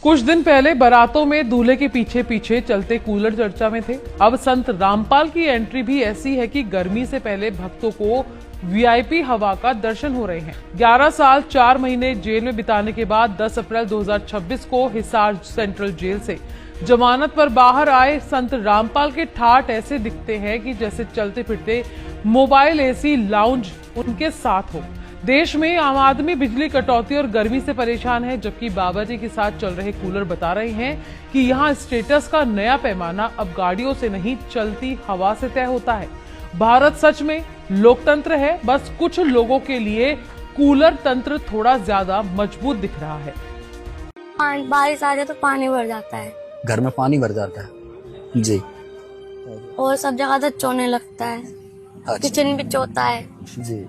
कुछ दिन पहले बारातों में दूल्हे के पीछे पीछे चलते कूलर चर्चा में थे। अब संत रामपाल की एंट्री भी ऐसी है कि गर्मी से पहले भक्तों को वीआईपी हवा का दर्शन हो रहे हैं। 11 साल 4 महीने जेल में बिताने के बाद 10 अप्रैल 2026 को हिसार सेंट्रल जेल से जमानत पर बाहर आए संत रामपाल के ठाठ ऐसे दिखते हैं कि जैसे चलते फिरते मोबाइल एसी लाउंज उनके साथ हो। देश में आम आदमी बिजली कटौती और गर्मी से परेशान है, जबकि बाबा जी के साथ चल रहे कूलर बता रहे हैं कि यहाँ स्टेटस का नया पैमाना अब गाड़ियों से नहीं चलती हवा से तय होता है। भारत सच में लोकतंत्र है, बस कुछ लोगों के लिए कूलर तंत्र थोड़ा ज्यादा मजबूत दिख रहा है। बारिश आ जाए तो पानी भर जाता है, घर में पानी भर जाता है जी, और सब जगह से चोने लगता है, किचन भी चोता है जी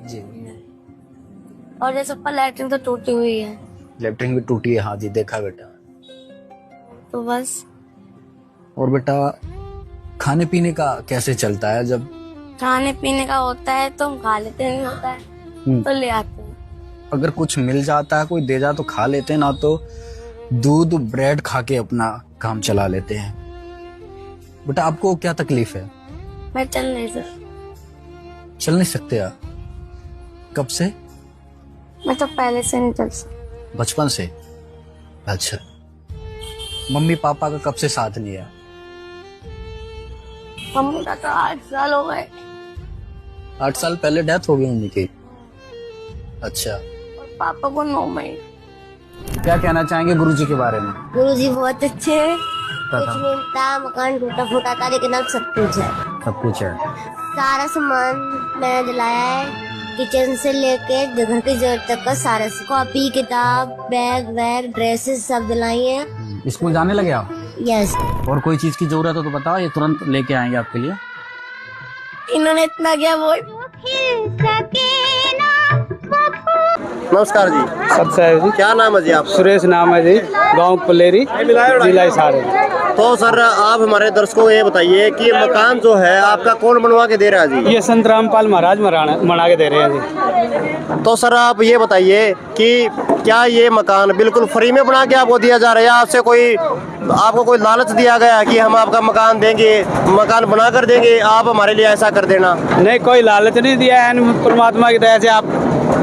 जी। और जैसे ऊपर लैट्रिन तो टूटी हुई है, लैट्रिन भी टूटी है। हाँ जी, देखा बेटा। तो बस। और बेटा खाने पीने का कैसे चलता है? जब खाने पीने का होता है तो हम खा लेते हैं, नहीं होता है तो ले आते हैं। अगर कुछ मिल जाता है, कोई दे जा तो खा लेते हैं, ना तो दूध ब्रेड खा के अपना काम चला लेते हैं। बेटा आपको क्या तकलीफ है? मैं चल नहीं सकते आप? कब से? मैं तो पहले से नहीं चल सकती, बचपन से। अच्छा, मम्मी पापा का कब से साथ लिया? मम्मी का तो 8 साल हो गए। 8 साल पहले डेथ हो गई मम्मी की। अच्छा, और पापा को 9 महीने। क्या कहना चाहेंगे गुरुजी के बारे में? गुरुजी बहुत अच्छे हैं। कुछ नहीं था, मकान टूटा फूटा था, लेकिन अब सब कुछ है। सब कुछ है। सारा सामान मैंने दिलाया है, किचन से लेके घर की जरूरत तक का सारा, कॉपी किताब बैग वैग ड्रेसेस सब दिलाई हैं। स्कूल जाने लगे आप? यस। और कोई चीज की जरूरत हो तो बताओ, ये तुरंत लेके आएंगे आपके लिए। इन्होंने इतना किया वो। नमस्कार जी। सत्साहेब जी। क्या नाम है जी आप? सुरेश नाम है जी, गांव पलेरी, जिला हिसार है। तो सर आप हमारे दर्शकों को ये बताइए कि मकान जो है आपका कौन बनवा के दे रहा है जी? ये संत रामपाल महाराज बना के दे रहे हैं जी। तो सर आप ये बताइए कि क्या ये मकान बिल्कुल फ्री में बना के आपको दिया जा रहा है, या आपको कोई लालच दिया गया कि हम आपका मकान देंगे, मकान बना कर देंगे, आप हमारे लिए ऐसा कर देना? नहीं, कोई लालच नहीं दिया है, परमात्मा की दया से आप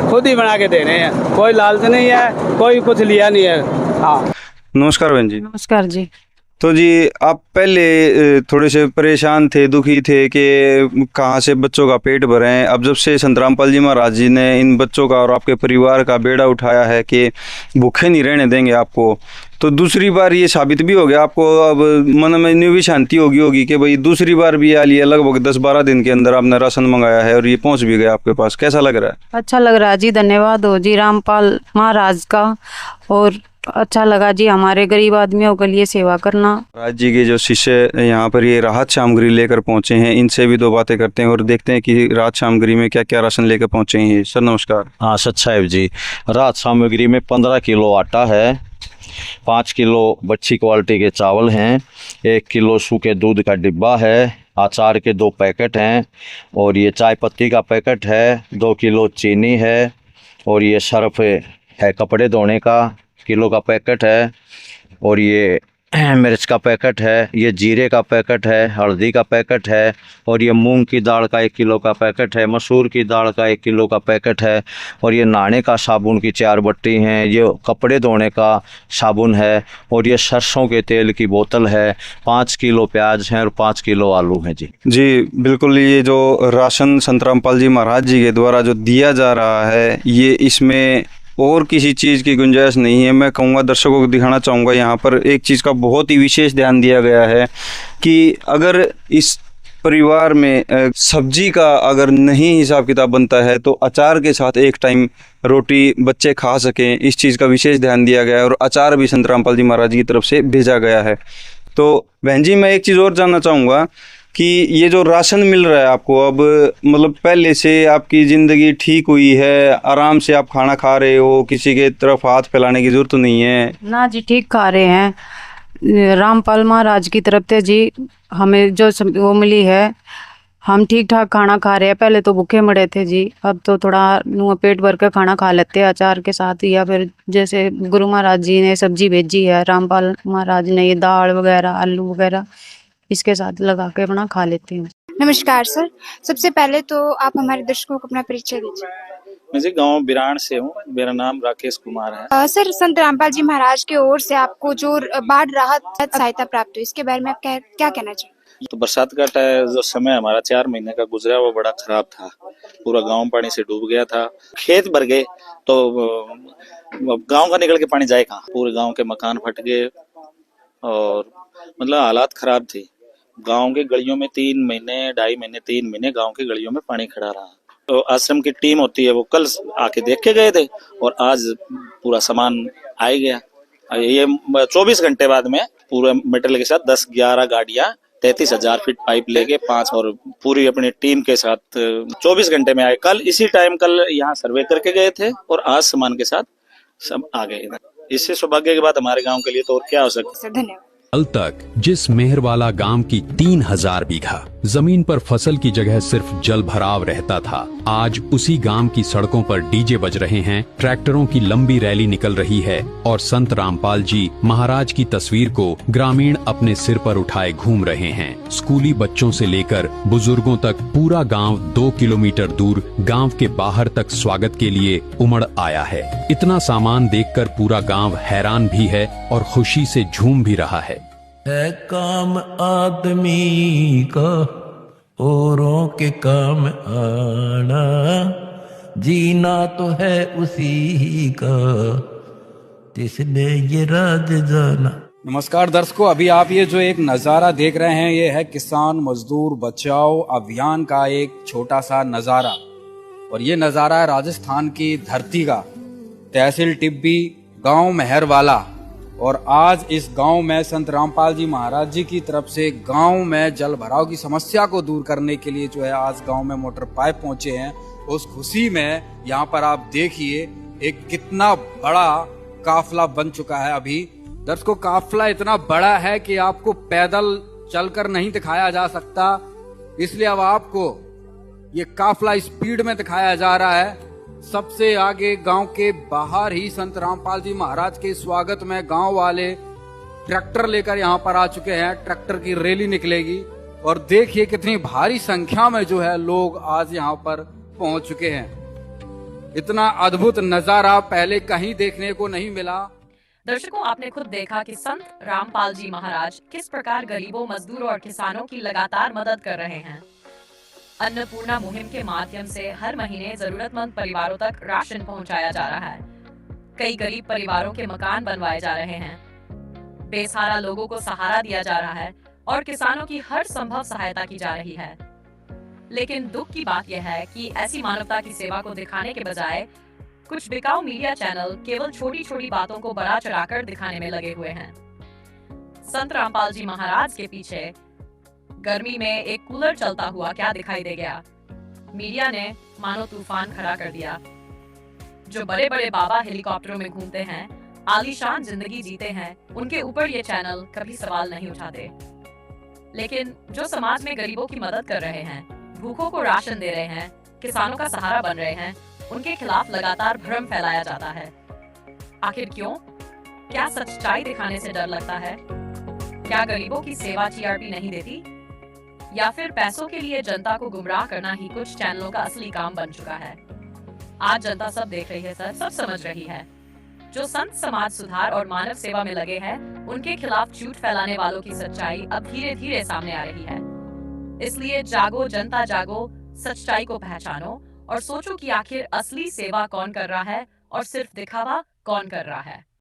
खुद ही बना के दे रहे हैं। कोई लालच नहीं है, कोई कुछ लिया नहीं है। हाँ, नमस्कार बहन जी। नमस्कार जी। तो जी आप पहले थोड़े से परेशान थे, दुखी थे कि कहाँ से बच्चों का पेट भरें। अब जब से संत रामपाल जी महाराज जी ने इन बच्चों का और आपके परिवार का बेड़ा उठाया है कि भूखे नहीं रहने देंगे आपको, तो दूसरी बार ये साबित भी हो गया आपको। अब मन में न्यू भी शांति होगी कि भाई दूसरी बार भी आ लिया, लगभग 10-12 दिन के अंदर आपने राशन मंगाया है और ये पहुंच भी गया आपके पास। कैसा लग रहा है? अच्छा लग रहा है जी, धन्यवाद हो जी रामपाल महाराज का। और अच्छा लगा जी हमारे गरीब आदमियों के लिए सेवा करना। महाराज जी के जो शिष्य यहाँ पर ये राहत सामग्री लेकर पहुंचे हैं, इनसे भी 2 बातें करते हैं और देखते हैं कि राहत सामग्री में क्या क्या राशन लेकर पहुंचे हैं। सर नमस्कार। हाँ सत्साहेब जी, राहत सामग्री में 15 किलो आटा है, 5 किलो अच्छी क्वालिटी के चावल हैं, 1 किलो सूखे दूध का डिब्बा है, अचार के 2 पैकेट हैं, और ये चाय पत्ती का पैकेट है, 2 किलो चीनी है, और ये सर्फ है कपड़े धोने का किलो का पैकेट है, और ये मिर्च का पैकेट है, ये जीरे का पैकेट है, हल्दी का पैकेट है, और ये मूंग की दाल का 1 किलो का पैकेट है, मसूर की दाल का 1 किलो का पैकेट है, और ये नहाने का साबुन की 4 बट्टी हैं, ये कपड़े धोने का साबुन है, और ये सरसों के तेल की बोतल है, 5 किलो प्याज हैं और 5 किलो आलू हैं जी। जी बिल्कुल, ये जो राशन संत रामपाल जी महाराज जी के द्वारा जो दिया जा रहा है, ये इसमें और किसी चीज़ की गुंजाइश नहीं है। मैं कहूँगा, दर्शकों को दिखाना चाहूँगा, यहाँ पर एक चीज़ का बहुत ही विशेष ध्यान दिया गया है कि अगर इस परिवार में सब्जी का अगर नहीं हिसाब किताब बनता है तो अचार के साथ एक टाइम रोटी बच्चे खा सकें, इस चीज़ का विशेष ध्यान दिया गया है। और अचार भी संत रामपाल जी महाराज जी की तरफ से भेजा गया है। तो बहन जी, मैं एक चीज़ और जानना चाहूँगा कि ये जो राशन मिल रहा है आपको, अब मतलब पहले से आपकी ज़िंदगी ठीक हुई है, आराम से आप खाना खा रहे हो, किसी के तरफ हाथ फैलाने की ज़रूरत नहीं है ना जी? ठीक खा रहे हैं। रामपाल महाराज की तरफ से जी हमें जो वो मिली है, हम ठीक ठाक खाना खा रहे हैं। पहले तो भूखे मरे थे जी, अब तो थोड़ा नुआ पेट भर के खाना खा लेते हैं अचार के साथ, या फिर जैसे गुरु महाराज जी ने सब्जी भेजी है, रामपाल महाराज ने ये दाल वगैरह आलू वगैरह इसके साथ लगा के अपना खा लेते हैं। नमस्कार सर, सबसे पहले तो आप हमारे दर्शकों को अपना परिचय दीजिए। मैं जी गांव बिराण से हूँ, मेरा नाम राकेश कुमार है। सर, संत रामपाल जी महाराज की ओर से आपको जो बाढ़ राहत सहायता प्राप्त हुई, इसके बारे में आप क्या कहना चाहिए? तो बरसात का जो समय हमारा 4 महीने का गुजरा वो बड़ा खराब था। पूरा गांव पानी से डूब गया था, खेत भर गए, तो गांव का निकल के पानी जाए कहाँ। पूरे गांव के मकान फट गए और मतलब हालात खराब थे। गांव के गलियों में 3 महीने 2.5 महीने 3 महीने गांव की गलियों में पानी खड़ा रहा। तो आश्रम की टीम होती है, वो कल आके देख के गए थे और आज पूरा सामान आ गया। ये 24 घंटे बाद में पूरे मटेरियल के साथ 10-11 गाड़ियां 33,000 फीट पाइप लेके 5 और पूरी अपनी टीम के साथ 24 घंटे में आए। कल इसी टाइम कल यहाँ सर्वे करके गए थे और आज सामान के साथ सब आ गए। इससे सौभाग्य की बात हमारे गांव के लिए तो और क्या हो सकता है। धन्यवाद। कल तक जिस मेहरवाला गांव की 3000 बीघा जमीन पर फसल की जगह सिर्फ जल भराव रहता था, आज उसी गांव की सड़कों पर डीजे बज रहे हैं, ट्रैक्टरों की लंबी रैली निकल रही है और संत रामपाल जी महाराज की तस्वीर को ग्रामीण अपने सिर पर उठाए घूम रहे हैं। स्कूली बच्चों से लेकर बुजुर्गों तक पूरा गांव 2 किलोमीटर दूर गांव के बाहर तक स्वागत के लिए उमड़ आया है। इतना सामान देखकर पूरा गांव हैरान भी है और खुशी से झूम भी रहा है काम आदमी का औरों के काम आना, जीना तो है उसी का जिसने ये राज जाना। नमस्कार दर्शकों, अभी आप ये जो एक नज़ारा देख रहे हैं ये है किसान मजदूर बचाओ अभियान का एक छोटा सा नज़ारा। और ये नज़ारा है राजस्थान की धरती का, तहसील टिब्बी, गांव मेहरवाला। और आज इस गांव में संत रामपाल जी महाराज जी की तरफ से गांव में जल भराव की समस्या को दूर करने के लिए जो है आज गांव में मोटर पाइप पहुंचे हैं। उस खुशी में यहाँ पर आप देखिए एक कितना बड़ा काफिला बन चुका है। अभी दर्शकों, काफिला इतना बड़ा है कि आपको पैदल चलकर नहीं दिखाया जा सकता, इसलिए अब आपको ये काफिला स्पीड में दिखाया जा रहा है। सबसे आगे गांव के बाहर ही संत रामपाल जी महाराज के स्वागत में गांव वाले ट्रैक्टर लेकर यहां पर आ चुके हैं। ट्रैक्टर की रैली निकलेगी और देखिए कितनी भारी संख्या में जो है लोग आज यहां पर पहुंच चुके हैं। इतना अद्भुत नजारा पहले कहीं देखने को नहीं मिला। दर्शकों, आपने खुद देखा कि संत रामपाल जी महाराज किस प्रकार गरीबों, मजदूरों और किसानों की लगातार मदद कर रहे हैं। अन्नपूर्णा मुहिम के माध्यम से हर महीने जरूरतमंद परिवारों तक राशन पहुंचाया जा रहा है। कई गरीब परिवारों के मकान बनवाए जा रहे हैं, बेसहारा लोगों को सहारा दिया जा रहा है और किसानों की हर संभव सहायता की जा रही है। लेकिन दुख की बात यह है कि ऐसी मानवता की सेवा को दिखाने के बजाय कुछ बिकाऊ मीडिया चैनल केवल छोटी छोटी बातों को बड़ा चढ़ाकर दिखाने में लगे हुए हैं। संत रामपाल जी महाराज के पीछे गर्मी में एक कूलर चलता हुआ क्या दिखाई दे गया। मीडिया ने मानो तूफान खड़ा कर दिया। जो बड़े बड़े बाबा हेलीकॉप्टरों में घूमते हैं, आलीशान जिंदगी जीते हैं, उनके ऊपर ये चैनल कभी सवाल नहीं उठाते। लेकिन जो समाज में गरीबों की मदद कर रहे हैं, भूखों को राशन दे रहे हैं, किसानों का सहारा बन रहे हैं, उनके खिलाफ लगातार भ्रम फैलाया जाता है। आखिर क्यों? क्या सच्चाई दिखाने से डर लगता है? क्या गरीबों की सेवा टीआरपी नहीं देती? या फिर पैसों के लिए जनता को गुमराह करना ही कुछ चैनलों का असली काम बन चुका है? आज जनता सब देख रही है सर, सब समझ रही है। जो संत समाज सुधार और मानव सेवा में लगे हैं, उनके खिलाफ झूठ फैलाने वालों की सच्चाई अब धीरे धीरे सामने आ रही है। इसलिए जागो जनता जागो, सच्चाई को पहचानो और सोचो कि आखिर असली सेवा कौन कर रहा है और सिर्फ दिखावा कौन कर रहा है।